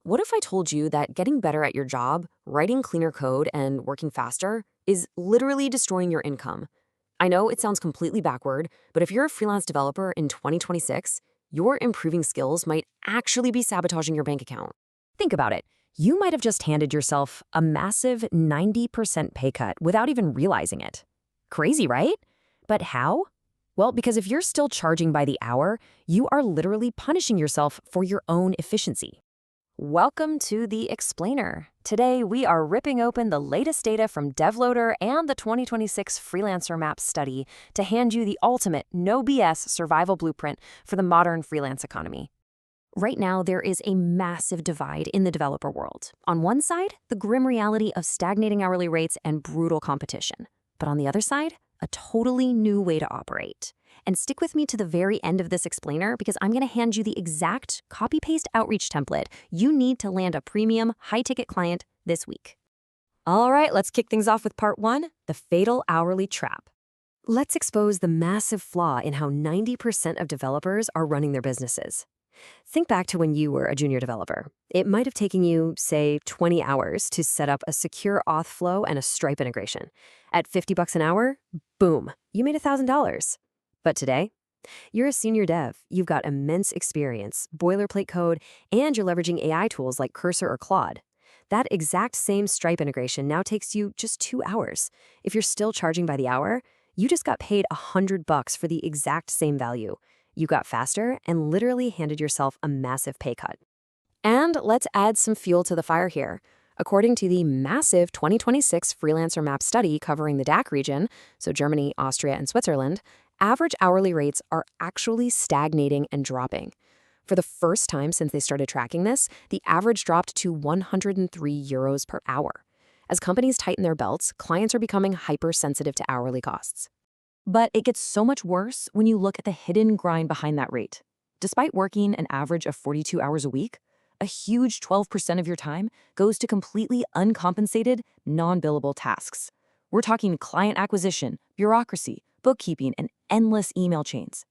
What if I told you that getting better at your job, writing cleaner code, and working faster is literally destroying your income? I know it sounds completely backward, but if you're a freelance developer in 2026, your improving skills might actually be sabotaging your bank account. Think about it. You might have just handed yourself a massive 90% pay cut without even realizing it. Crazy, right? But how? Well, because if you're still charging by the hour, you are literally punishing yourself for your own efficiency. Welcome to The Explainer. Today, we are ripping open the latest data from DevLoader and the 2026 Freelancer Map study to hand you the ultimate, no BS survival blueprint for the modern freelance economy. Right now, there is a massive divide in the developer world. On one side, the grim reality of stagnating hourly rates and brutal competition. But on the other side, a totally new way to operate. And stick with me to the very end of this explainer because I'm going to hand you the exact copy-paste outreach template you need to land a premium, high-ticket client this week. All right, let's kick things off with part 1, the fatal hourly trap. Let's expose the massive flaw in how 90% of developers are running their businesses. Think back to when you were a junior developer. It might have taken you, say, 20 hours to set up a secure auth flow and a Stripe integration. At $50 an hour, boom, you made $1,000. But today, you're a senior dev, you've got immense experience, boilerplate code, and you're leveraging AI tools like Cursor or Claude. That exact same Stripe integration now takes you just 2 hours. If you're still charging by the hour, you just got paid $100 for the exact same value. You got faster and literally handed yourself a massive pay cut. And let's add some fuel to the fire here. According to the massive 2026 Freelancer Map study covering the DACH region, so Germany, Austria, and Switzerland, average hourly rates are actually stagnating and dropping. For the first time since they started tracking this, the average dropped to 103 euros per hour. As companies tighten their belts, clients are becoming hypersensitive to hourly costs. But it gets so much worse when you look at the hidden grind behind that rate. Despite working an average of 42 hours a week, a huge 12% of your time goes to completely uncompensated, non-billable tasks. We're talking client acquisition, bureaucracy, bookkeeping, and endless email chains.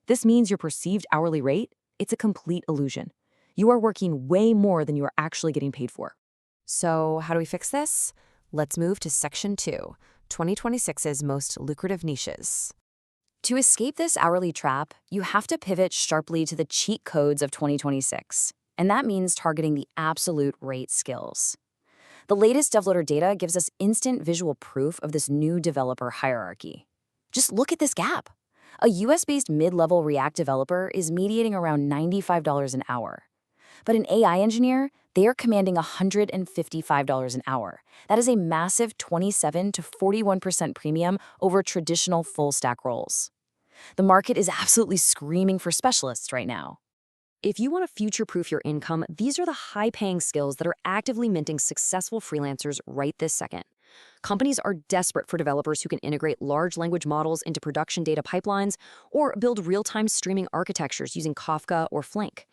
This means your perceived hourly rate, it's a complete illusion. You are working way more than you are actually getting paid for. So how do we fix this? Let's move to Section 2, 2026's most lucrative niches. To escape this hourly trap, you have to pivot sharply to the cheat codes of 2026, and that means targeting the absolute rate skills. The latest DevLoader data gives us instant visual proof of this new developer hierarchy. Just look at this gap. A US-based mid-level React developer is mediating around $95 an hour. But an AI engineer, they are commanding $155 an hour. That is a massive 27 to 41% premium over traditional full-stack roles. The market is absolutely screaming for specialists right now. If you want to future-proof your income, these are the high-paying skills that are actively minting successful freelancers right this second. Companies are desperate for developers who can integrate large language models into production data pipelines or build real-time streaming architectures using Kafka or Flink.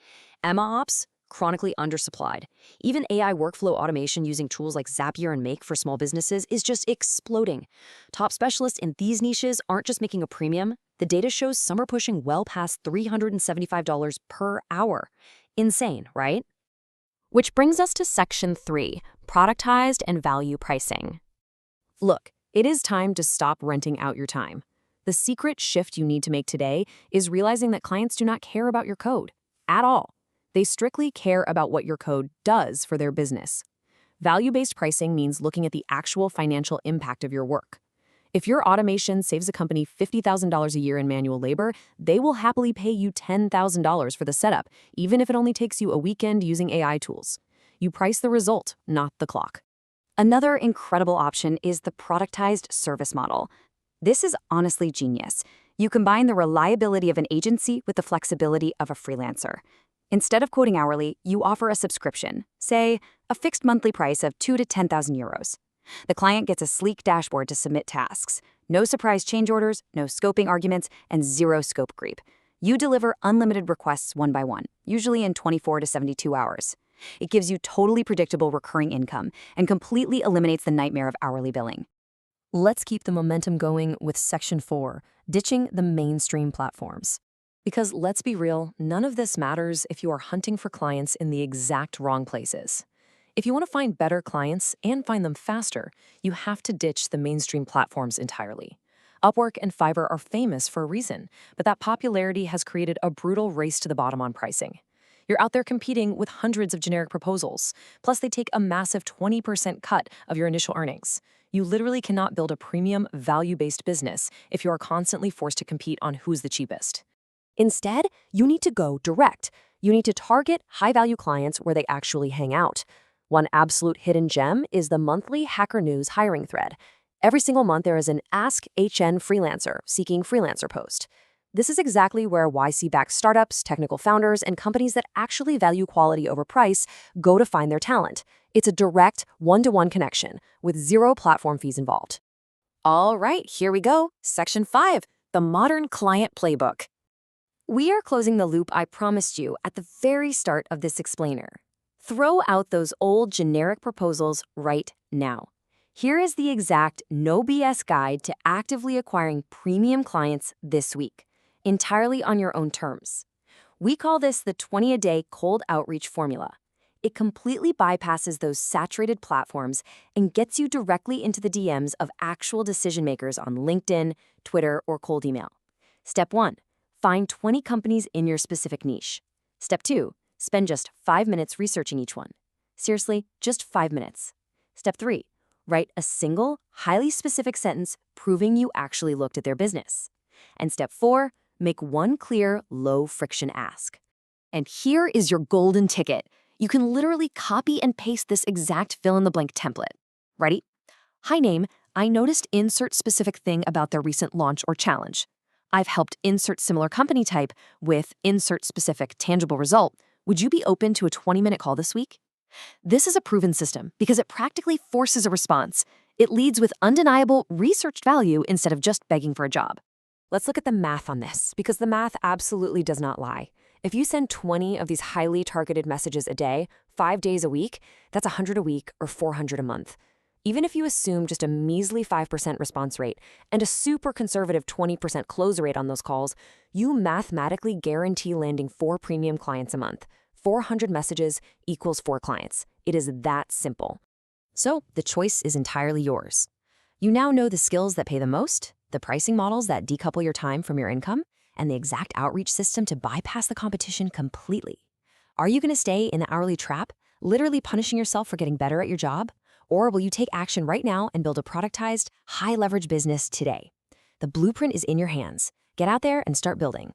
MLOps, chronically undersupplied. Even AI workflow automation using tools like Zapier and Make for small businesses is just exploding. Top specialists in these niches aren't just making a premium. The data shows some are pushing well past $375 per hour. Insane, right? Which brings us to Section 3, productized and value pricing. Look, it is time to stop renting out your time. The secret shift you need to make today is realizing that clients do not care about your code at all. They strictly care about what your code does for their business. Value-based pricing means looking at the actual financial impact of your work. If your automation saves a company $50,000 a year in manual labor, they will happily pay you $10,000 for the setup, even if it only takes you a weekend using AI tools. You price the result, not the clock. Another incredible option is the productized service model. This is honestly genius. You combine the reliability of an agency with the flexibility of a freelancer. Instead of quoting hourly, you offer a subscription, say, a fixed monthly price of 2 to 10,000 euros. The client gets a sleek dashboard to submit tasks. No surprise change orders, no scoping arguments, and zero scope creep. You deliver unlimited requests one by one, usually in 24 to 72 hours. It gives you totally predictable recurring income and completely eliminates the nightmare of hourly billing. Let's keep the momentum going with Section 4, ditching the mainstream platforms. Because let's be real, none of this matters if you are hunting for clients in the exact wrong places. If you want to find better clients and find them faster, you have to ditch the mainstream platforms entirely. Upwork and Fiverr are famous for a reason, but that popularity has created a brutal race to the bottom on pricing. You're out there competing with hundreds of generic proposals, plus they take a massive 20% cut of your initial earnings. You literally cannot build a premium, value-based business if you are constantly forced to compete on who's the cheapest. Instead, you need to go direct. You need to target high-value clients where they actually hang out. One absolute hidden gem is the monthly Hacker News hiring thread. Every single month, there is an Ask HN Freelancer seeking freelancer post. This is exactly where YC-backed startups, technical founders, and companies that actually value quality over price go to find their talent. It's a direct, one-to-one connection with zero platform fees involved. All right, here we go. Section 5, the modern client playbook. We are closing the loop I promised you at the very start of this explainer. Throw out those old generic proposals right now. Here is the exact no BS guide to actively acquiring premium clients this week, entirely on your own terms. We call this the 20-a-day cold outreach formula. It completely bypasses those saturated platforms and gets you directly into the DMs of actual decision makers on LinkedIn, Twitter, or cold email. Step 1. Find 20 companies in your specific niche. Step 2. Spend just 5 minutes researching each one. Seriously, just 5 minutes. Step 3. Write a single, highly specific sentence proving you actually looked at their business. And step 4. Make one clear, low-friction ask. And here is your golden ticket. You can literally copy and paste this exact fill-in-the-blank template. Ready? Hi, name. I noticed insert specific thing about their recent launch or challenge. I've helped insert similar company type with insert specific tangible result. Would you be open to a 20-minute call this week? This is a proven system because it practically forces a response. It leads with undeniable researched value instead of just begging for a job. Let's look at the math on this, because the math absolutely does not lie. If you send 20 of these highly targeted messages a day, 5 days a week, that's 100 a week or 400 a month. Even if you assume just a measly 5% response rate and a super conservative 20% close rate on those calls, you mathematically guarantee landing 4 premium clients a month. 400 messages equals 4 clients. It is that simple. So the choice is entirely yours. You now know the skills that pay the most, the pricing models that decouple your time from your income, and the exact outreach system to bypass the competition completely. Are you going to stay in the hourly trap, literally punishing yourself for getting better at your job? Or will you take action right now and build a productized, high-leverage business today? The blueprint is in your hands. Get out there and start building.